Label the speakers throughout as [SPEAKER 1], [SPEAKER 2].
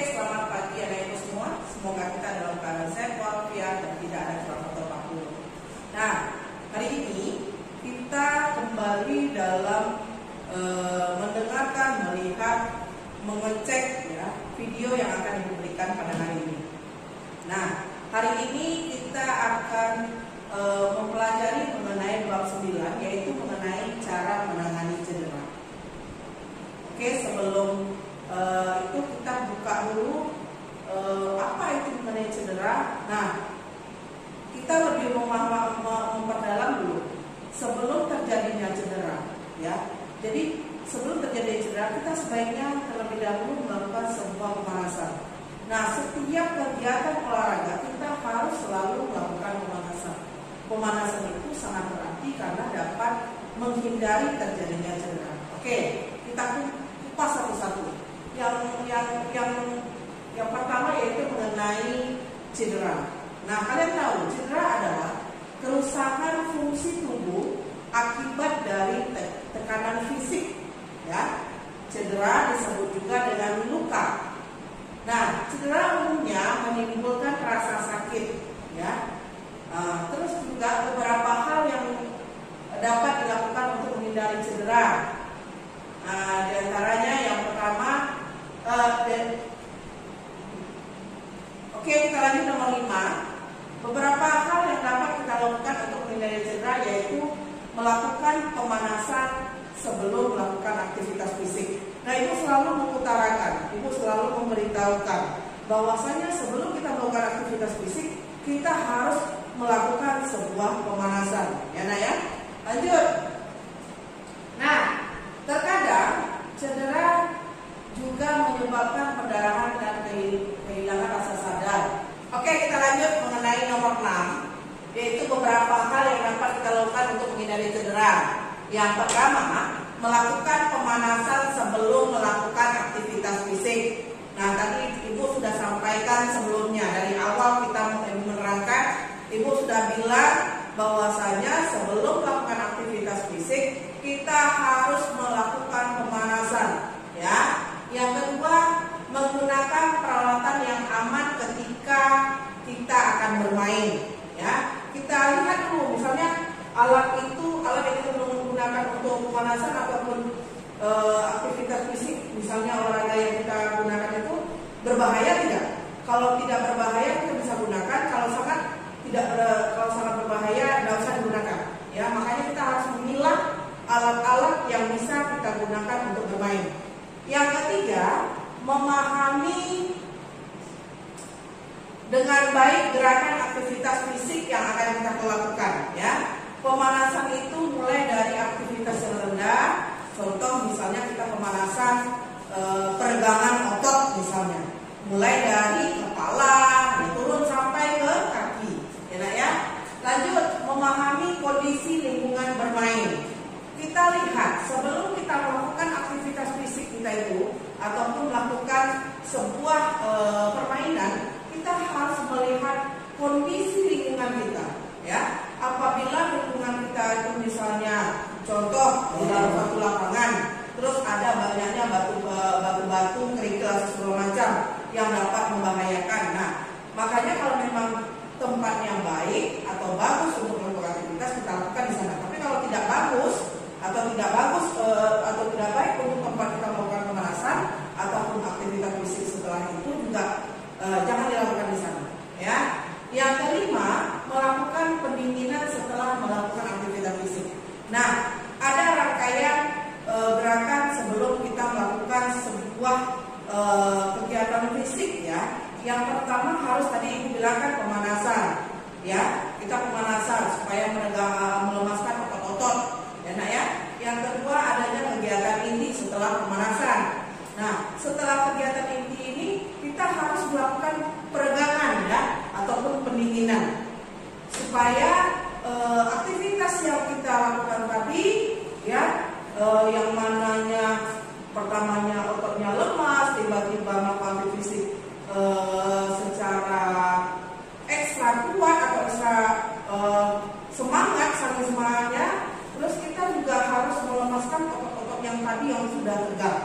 [SPEAKER 1] selamat pagi anak-anak semua. Semoga kita dalam keadaan sehat walafiat dan tidak ada kurang atau apapun. Nah, hari ini kita kembali dalam mendengarkan, melihat, mengecek ya video yang akan diberikan pada hari ini. Nah, hari ini kita akan mempelajari mengenai bab 9, yaitu mengenai cara menangani cedera. Oke, sebelum itu kita buka dulu apa itu mengenai cedera. Nah, kita lebih memperdalam dulu sebelum terjadinya cedera, ya. Jadi sebelum terjadi cedera, kita sebaiknya terlebih dahulu melakukan sebuah pemanasan. Nah, setiap kegiatan olahraga kita harus selalu melakukan pemanasan. Pemanasan itu sangat berarti karena dapat menghindari terjadinya cedera. Oke, kita kupas satu-satu. Yang pertama yaitu mengenai cedera. Nah, kalian tahu cedera adalah kerusakan fungsi tubuh akibat dari tekanan fisik, ya. Cedera disebut juga dengan luka. Nah, cedera umumnya menimbulkan rasa sakit, ya. Terus juga beberapa hal yang dapat dilakukan untuk menghindari cedera. Di antaranya yang pertama, oke, kita lanjut nomor 5. Beberapa hal yang dapat kita lakukan untuk menghindari cedera yaitu melakukan pemanasan sebelum melakukan aktivitas fisik. Nah, ibu selalu mengutarakan, ibu selalu memberitahukan bahwasanya sebelum kita melakukan aktivitas fisik, kita harus melakukan sebuah pemanasan. Ya, nah ya. Lanjut. Nah, terkadang cedera juga menyebabkan pendarahan dan kehilangan rasa sadar. Oke, kita lanjut mengenai nomor 6, yaitu beberapa hal yang dapat kita lakukan untuk menghindari cedera. Yang pertama, melakukan pemanasan sebelum melakukan aktivitas fisik. Nah, tadi ibu sudah sampaikan sebelumnya, dari awal kita menerangkan, ibu sudah bilang bahwasanya sebelum melakukan aktivitas fisik kita harus melakukan pemanasan, ya. Yang kedua, menggunakan peralatan yang aman ketika kita akan bermain, ya. Kita lihat dulu, misalnya alat yang kita menggunakan untuk pemanasan ataupun aktivitas fisik, misalnya olahraga yang kita gunakan itu berbahaya tidak? Kalau tidak berbahaya kita bisa gunakan, kalau sangat berbahaya tidak usah digunakan, ya. Makanya kita harus memilah alat-alat yang bisa kita gunakan untuk bermain. Yang ketiga, memahami dengan baik gerakan aktivitas fisik yang akan kita lakukan, ya. Pemanasan itu mulai dari aktivitas yang rendah. Contoh misalnya kita pemanasan peregangan otot misalnya, mulai dari kepala turun sampai ke kaki, ya, nak, ya. Lanjut, memahami kondisi lingkungan bermain. Kita lihat sebelum kita melakukan aktivitas fisik kita itu ataupun melakukan sebuah permainan, kita harus melihat kondisi lingkungan kita, ya. Apabila lingkungan kita itu misalnya contoh di dalam satu lapangan, terus ada banyaknya batu-batu, kerikil segala macam yang dapat membahayakan. Nah, makanya kalau memang tempatnya baik atau bagus untuk melakukan aktivitas, kita lakukan di sana. Tapi kalau tidak bagus atau tidak baik untuk tempat kita melakukan pemanasan ataupun aktivitas fisik setelah itu juga jangan dilakukan di sana, ya. Yang kelima, melakukan pendinginan setelah melakukan aktivitas fisik. Nah, ada rangkaian gerakan sebelum kita melakukan sebuah kegiatan fisik, ya. Yang pertama harus tadi ibu bilangkan pemanasan, ya. Kita pemanasan supaya melemaskan otot-otot, ya, nak, ya. Yang kedua, adanya kegiatan inti setelah pemanasan. Nah, setelah kegiatan inti ini kita harus melakukan peregangan, ya, ataupun pendinginan supaya aktivitas yang kita lakukan tadi, ya, yang mananya pertamanya ototnya lemas, tiba-tiba melakukan fisik secara ekstra kuat atau ekstra semangat, saking semangatnya, terus kita juga harus melemaskan otot-otot yang tadi yang sudah tegak,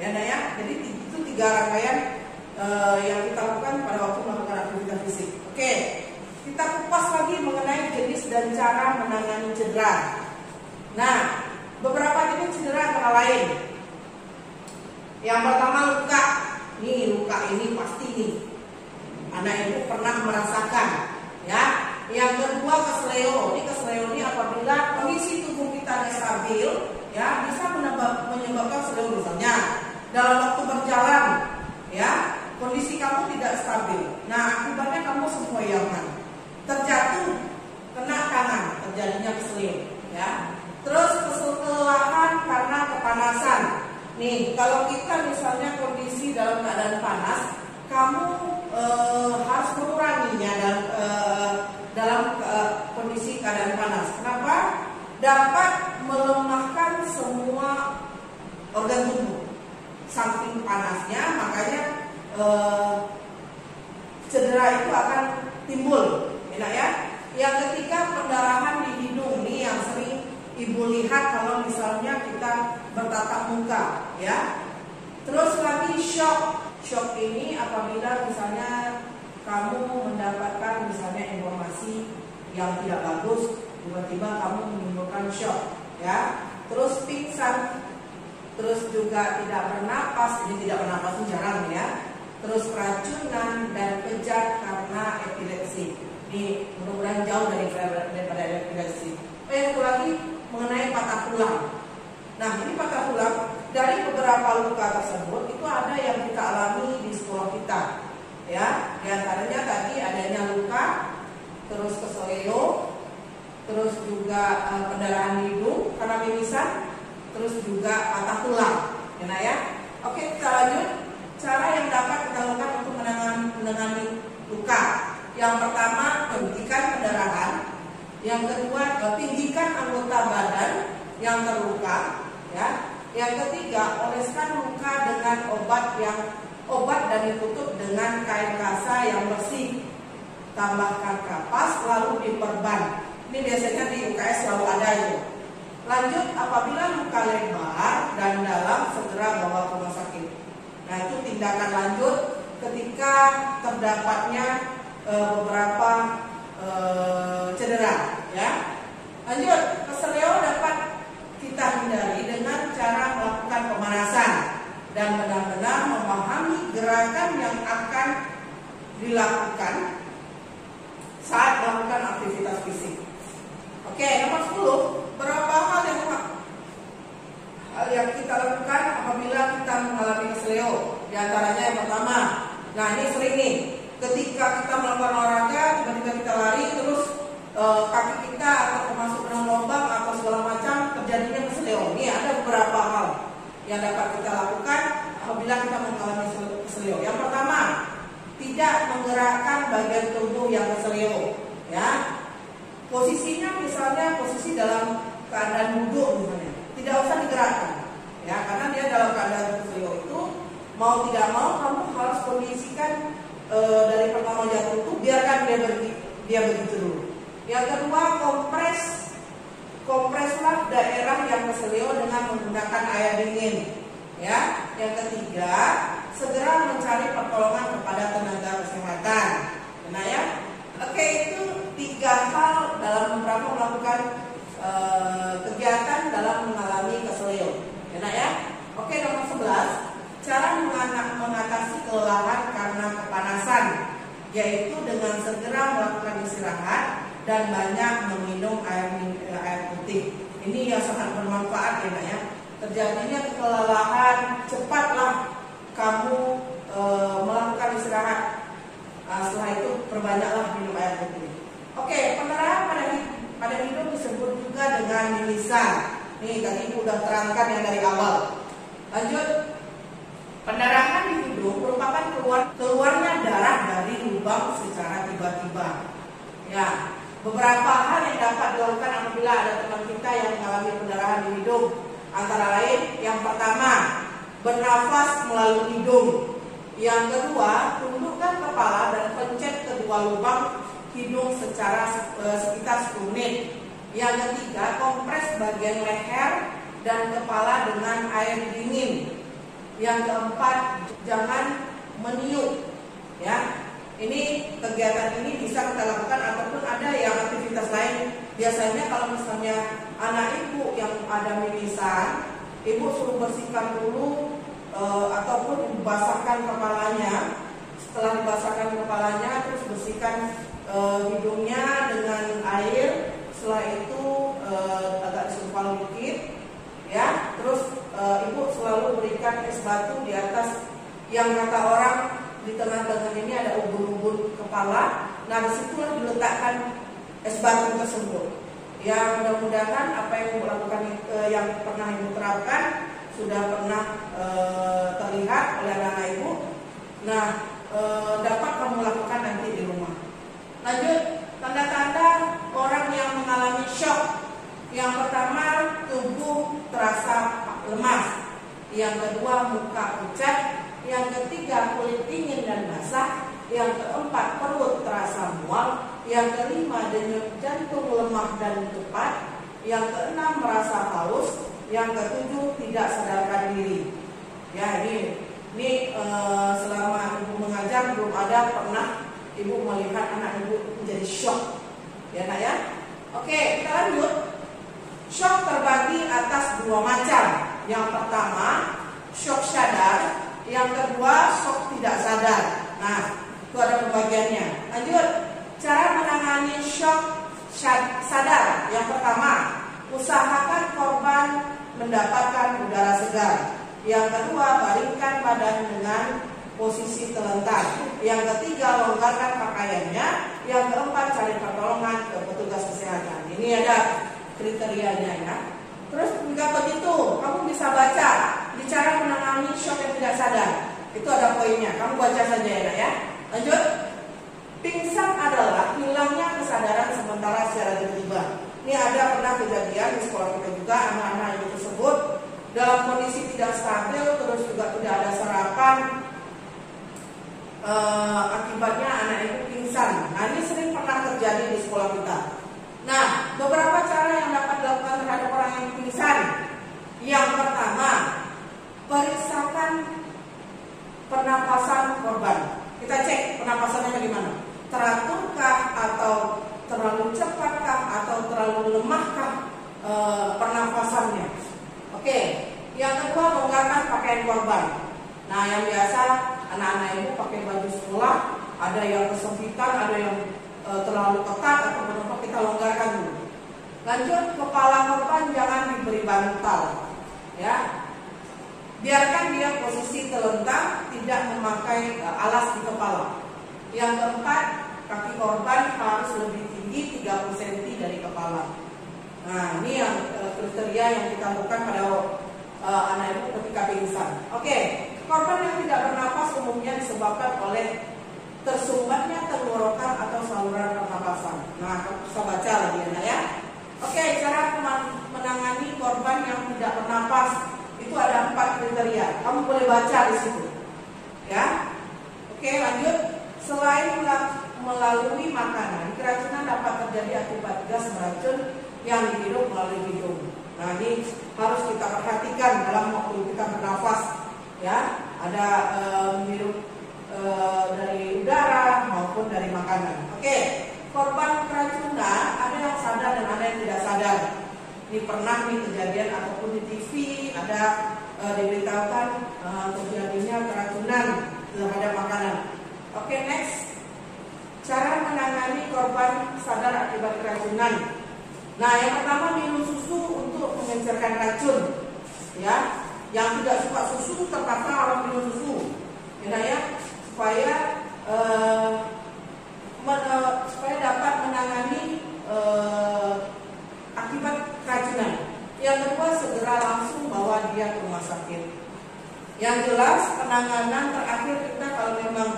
[SPEAKER 1] ya, nah, ya. Jadi itu 3 rangkaian yang kita lakukan pada waktu melakukan aktivitas fisik. Oke, kita kupas lagi mengenai jenis dan cara menangani cedera. Nah, beberapa jenis cedera antara lain. Yang pertama luka. Nih luka ini pasti nih anak ibu pernah merasakan, ya. Yang kedua kesleo. Ini kesleo ini apabila kondisi tubuh kita tidak stabil, ya, bisa menyebabkan kesleo. Misalnya dalam waktu berjalan, ya, kondisi kamu tidak stabil. Nah, akibatnya kamu sempoyongan, terjatuh, kena tangan, terjadinya kesleo, ya. Terus kelelahan karena kepanasan. Nih, kalau kita misalnya kondisi dalam keadaan panas, kamu harus menguranginya dalam kondisi keadaan panas. Kenapa? Dapat melemahkan semua organ tubuh. Saking panasnya, makanya cedera itu akan timbul, ya. Yang ketiga pendarahan di hidung, nih yang sering ibu lihat kalau misalnya kita bertatap muka, ya. Terus lagi shock. Shock ini apabila misalnya kamu mendapatkan misalnya informasi yang tidak bagus, tiba-tiba kamu menimbulkan shock, ya. Terus pingsan, terus juga tidak bernapas, ini tidak bernapas itu jarang, ya. Terus keracunan dan kejang karena epilepsi. Ini mudah-mudahan jauh daripada epilepsi. Yang lagi mengenai patah tulang. Nah, ini patah tulang, dari beberapa luka tersebut itu ada yang kita alami di sekolah kita, ya. Di antaranya tadi adanya luka, terus kesleo, terus juga pendarahan hidung karena mimisan, terus juga patah tulang, ya. Oke, kita lanjut. Cara yang dapat kita lakukan untuk menangani luka. Yang pertama, hentikan pendarahan. Yang kedua, tinggikan anggota badan yang terluka, ya. Yang ketiga, oleskan luka dengan obat dan ditutup dengan kain kasa yang bersih. Tambahkan kapas lalu diperban. Ini biasanya di UKS selalu ada itu. Lanjut, apabila luka lebar dan dalam, segera bawa ke rumah sakit. Nah, itu tindakan lanjut ketika terdapatnya beberapa cedera, ya. Lanjut, kesleo dapat kita hindari dengan cara melakukan pemanasan dan benar-benar memahami gerakan yang akan dilakukan saat melakukan aktivitas fisik. Oke, nomor 10, berapa hal yang kita lakukan apabila kita mengalami kesleo. Di antaranya yang pertama, nah ini sering nih, ketika kita melakukan olahraga, tiba-tiba kita lari, terus kaki kita atau termasuk dalam lubang atau segala macam terjadinya kesleo. Ini ada beberapa hal yang dapat kita lakukan apabila kita mengalami kesleo. Yang pertama, tidak menggerakkan bagian tubuh yang kesleo, ya. Posisinya misalnya posisi dalam keadaan duduk misalnya, tidak usah digerakkan, ya, karena dia dalam keadaan kesleo itu mau tidak mau kamu harus kondisikan dari pertama jatuh itu biarkan dia begitu dulu. Yang kedua, kompreslah daerah yang kesleo dengan menggunakan air dingin, ya. Yang ketiga, segera mencari pertolongan kepada tenaga kesehatan. Nah, ya. Oke, itu 3 hal dalam beberapa melakukan kegiatan dalam mengalami kesleo. Nah, ya. Oke, nomor 11, cara mengatasi kelelahan karena kepanasan, yaitu dengan segera melakukan istirahat dan banyak meminum air putih. Ini yang sangat bermanfaat, ya. Terjadinya kelelahan, cepatlah kamu melakukan istirahat. Setelah itu perbanyaklah minum air putih. Oke, pendarahan pada hidung disebut juga dengan mimisan. Nih, tadi Ibu udah terangkan yang dari awal. Lanjut, pendarahan di hidung merupakan keluarnya darah dari lubang secara tiba-tiba. Ya, beberapa hal yang dapat dilakukan apabila ada teman kita yang mengalami pendarahan di hidung, antara lain, yang pertama, bernafas melalui hidung. Yang kedua, tundukkan kepala dan pencet kedua lubang hidung sekitar 10 menit. Yang ketiga, kompres bagian leher dan kepala dengan air dingin. Yang keempat, jangan meniup kegiatan ini bisa kita lakukan ataupun ada yang aktivitas lain. Biasanya kalau misalnya anak ibu yang ada mimisan, ibu suruh bersihkan dulu ataupun basahkan kepalanya. Setelah dibasahkan kepalanya, terus bersihkan hidungnya dengan air. Setelah itu agak disumpal dikit, ya. Terus ibu selalu berikan es batu di atas, yang kata orang di tengah-tengah ini ada ubun-ubun kepala. Nah, disitulah diletakkan es batu tersebut. Ya, mudah-mudahan apa yang ibu lakukan, yang pernah ibu terapkan sudah pernah terlihat oleh anak ibu. Nah, dapat kamu lakukan nanti di rumah. Lanjut, tanda-tanda orang yang mengalami shock. Yang pertama, tubuh terasa lemas. Yang kedua, muka pucat. Yang ketiga, kulit dingin dan basah. Yang keempat, perut terasa mual. Yang kelima, denyut jantung lemah dan cepat. Yang keenam, merasa haus. Yang ketujuh, tidak sadarkan diri. Ya, ini selama ibu mengajar belum ada pernah ibu melihat anak ibu menjadi shock. Ya, nak ya. Oke, kita lanjut. Shock terbagi atas dua macam. Yang pertama, shock sadar. Yang kedua, shock tidak sadar. Nah, itu ada pembagiannya. Lanjut, cara menangani shock sadar. Yang pertama, usahakan korban mendapatkan udara segar. Yang kedua, baringkan badan dengan posisi terlentang. Yang ketiga, longgarkan pakaiannya. Yang keempat, cari pertolongan ke petugas kesehatan. Ini ada kriterianya ya. Terus jika begitu, kamu bisa baca di cara menangani shock yang tidak sadar. Itu ada poinnya. Kamu baca saja ya, ya. Lanjut. Pingsan adalah hilangnya kesadaran sementara secara tiba-tiba. Ini ada pernah kejadian di sekolah kita juga, anak-anak ibu tersebut dalam kondisi tidak stabil, terus juga tidak ada sarapan. Akibatnya anak ibu pingsan. Nah, ini sering pernah terjadi di sekolah kita. Nah, beberapa cara yang dapat dilakukan terhadap orang yang pingsan. Yang pertama, periksakan pernapasan korban. Kita cek pernapasannya bagaimana. Teraturkah atau terlalu cepatkah atau terlalu lemahkah pernapasannya. Oke. Yang kedua, longgarkan pakaian korban. Nah, yang biasa anak-anak ibu pakai baju sekolah, ada yang kesempitan, ada yang terlalu ketat atau kenapa, kita longgarkan dulu. Lanjut, kepala korban jangan diberi bantal, ya. Biarkan dia posisi terlentang, tidak memakai alas di kepala. Yang keempat, kaki korban harus lebih tinggi 30 cm dari kepala. Nah, ini yang kriteria yang kita lakukan pada anak ibu ketika pingsan. Oke, korban yang tidak bernapas umumnya disebabkan oleh tersumbatnya tenggorokan atau saluran pernapasan. Nah, kamu bisa baca lagi ya. Oke, cara menangani korban yang tidak bernapas itu ada 4 kriteria. Kamu boleh baca di situ. Ya. Oke, lanjut. Selain melalui makanan, keracunan dapat terjadi akibat gas beracun yang dihirup melalui hidung. Nah, ini harus kita perhatikan dalam waktu kita bernafas. Ya, ada menghirup dari udara maupun dari makanan. Oke, korban keracunan ada yang sadar dan ada yang tidak sadar. Ini pernah nih kejadian ataupun di TV ada diberitakan terjadinya keracunan terhadap makanan. Oke, next. Cara menangani korban sadar akibat keracunan. Nah, yang pertama, minum susu untuk mengencerkan racun. Ya, yang tidak suka susu terpaksa harus minum susu. Ya, supaya dapat menangani akibat keracunan. Yang kedua, segera langsung bawa dia ke rumah sakit. Yang jelas, penanganan terakhir kita kalau memang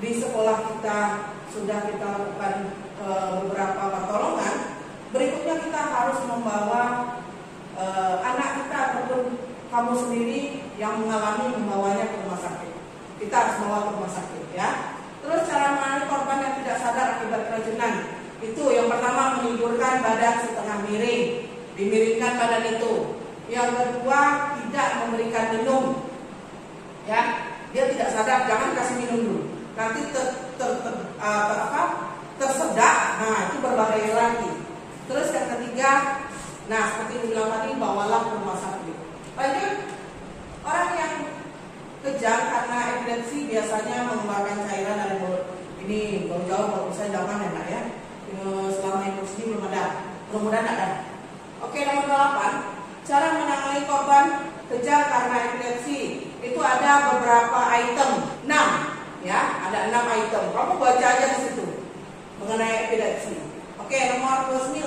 [SPEAKER 1] di sekolah kita sudah kita lakukan beberapa pertolongan, berikutnya kita harus membawa anak kita ataupun kamu sendiri yang mengalami, membawanya ke rumah sakit. Kita harus bawa ke rumah sakit, ya. Terus cara menangani korban yang tidak sadar akibat keracunan. Itu yang pertama, menidurkan badan setengah miring, dimiringkan badan itu. Yang kedua, tidak memberikan minum. Ya, dia tidak sadar, jangan kasih minum dulu. Nanti tersedak, nah itu berbahaya lagi. Terus yang ketiga, nah seperti yang bilang tadi, bawalah ke rumah sakit. Lanjut, orang yang kejang karena epilepsi biasanya mengeluarkan cairan dari mulut. Ini belum jauh, kalau bisa jangan ya, ya. Selama epilepsi belum ada, mudah-mudahan ada. Oke, nomor 8, cara menangani korban kejang karena epilepsi itu ada beberapa item, 6 ya, ada 6 item. Kamu baca aja di situ mengenai epilepsi. Oke, nomor 29,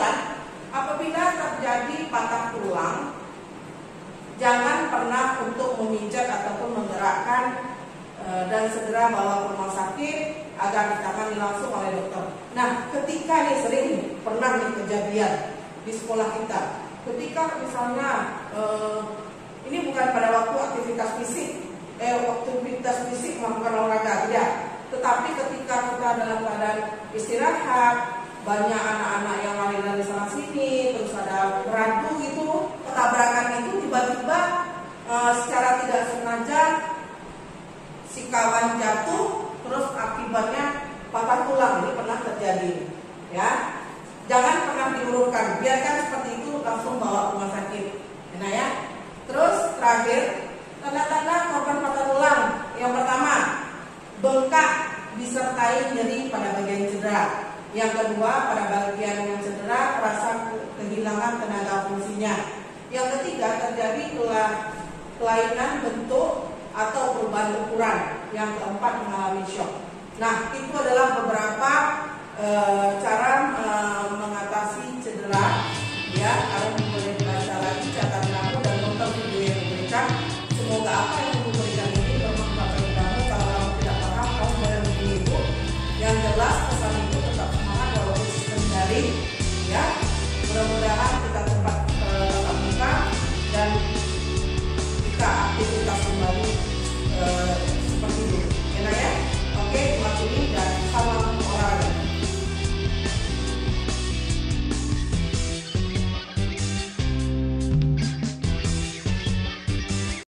[SPEAKER 1] apabila terjadi patah tulang, jangan pernah untuk memijat ataupun menggerakkan dan segera bawa ke rumah sakit agar ditangani langsung oleh dokter. Nah, ketika nih sering pernah nih kejadian di sekolah kita, ketika misalnya ini bukan pada waktu aktivitas fisik, melakukan olahraga, tidak, tetapi ketika kita dalam keadaan istirahat, banyak anak-anak yang lari-lari sana sini, terus ada beradu gitu, ketabrakan itu tiba-tiba secara tidak sengaja si kawan jatuh, terus akibatnya patah tulang. Ini pernah terjadi, ya. Jangan pernah diulurkan, biarkan seperti itu, langsung bawa ke rumah sakit. Nah ya. Terus terakhir, tanda-tanda korban patah tulang. Yang pertama, bengkak disertai nyeri pada bagian cedera. Yang kedua, pada bagian yang cedera terasa kehilangan tenaga fungsinya. Yang ketiga, terjadi kelainan bentuk atau perubahan ukuran. Yang keempat, mengalami shock. Nah, itu adalah beberapa cara